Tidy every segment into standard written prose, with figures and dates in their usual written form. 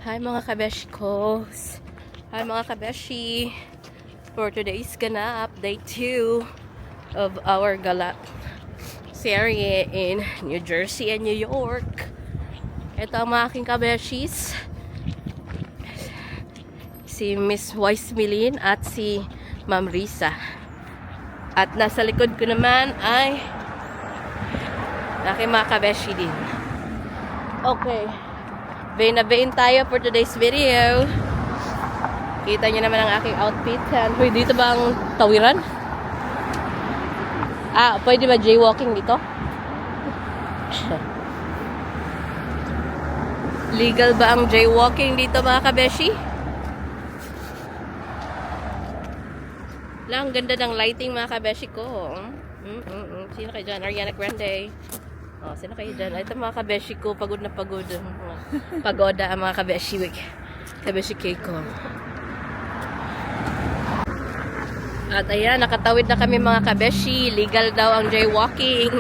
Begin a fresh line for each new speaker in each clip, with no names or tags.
Hi mga kabeshi ko. Hi mga kabeshi. For today's ganap, day 2 of our gala serie in New Jersey and New York. Ito ang mga aking kabeshis. Si Miss Wise Milin at si Ma'am Risa. At nasa likod ko naman ay aking mga kabeshi din. Okay. Vain na vain tayo for today's video. Kita nyo naman ang aking outfit. Uy, dito ba ang tawiran? Pwede ba jaywalking dito? Legal ba ang jaywalking dito mga kabeshi? Lang, ganda ng lighting mga kabeshi ko. Sino kayo dyan? Ariana Grande. Sino kayo dyan? Ito mga kabeshi ko, pagod na pagod. Pagoda ang mga kabeshi. Kabeshi cake ko. At ayan, nakatawid na kami mga kabeshi. Legal daw ang jaywalking.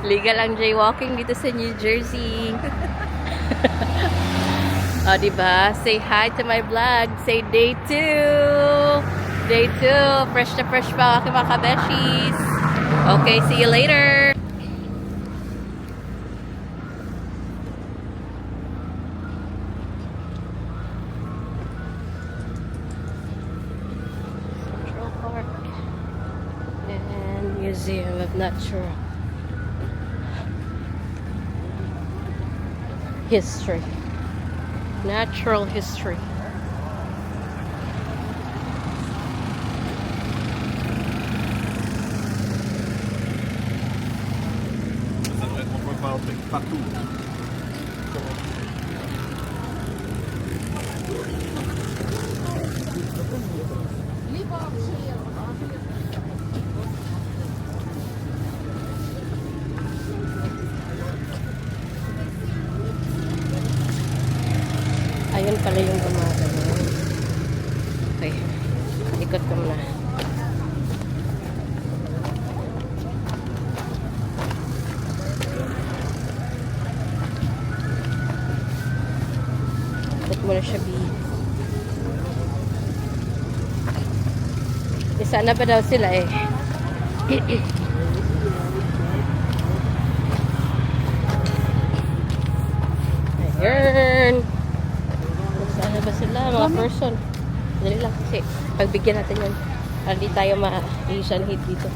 Legal ang jaywalking dito sa New Jersey. Diba? Say hi to my vlog. Say day 2. Day 2. Fresh na fresh pa aking mga kabeshis. Okay, see you later. Central Park and Museum of Natural History. Natural history.
Partout.
Ayun pala yung gumagano. Okay. Ikot ko muna. Ikot mo na siya, B. Isa na ba daw sila eh? Ayun. Sana ba sila, mga person? Dali lang kasi pagbigyan natin yan. Hindi tayo ma-Asian hate dito.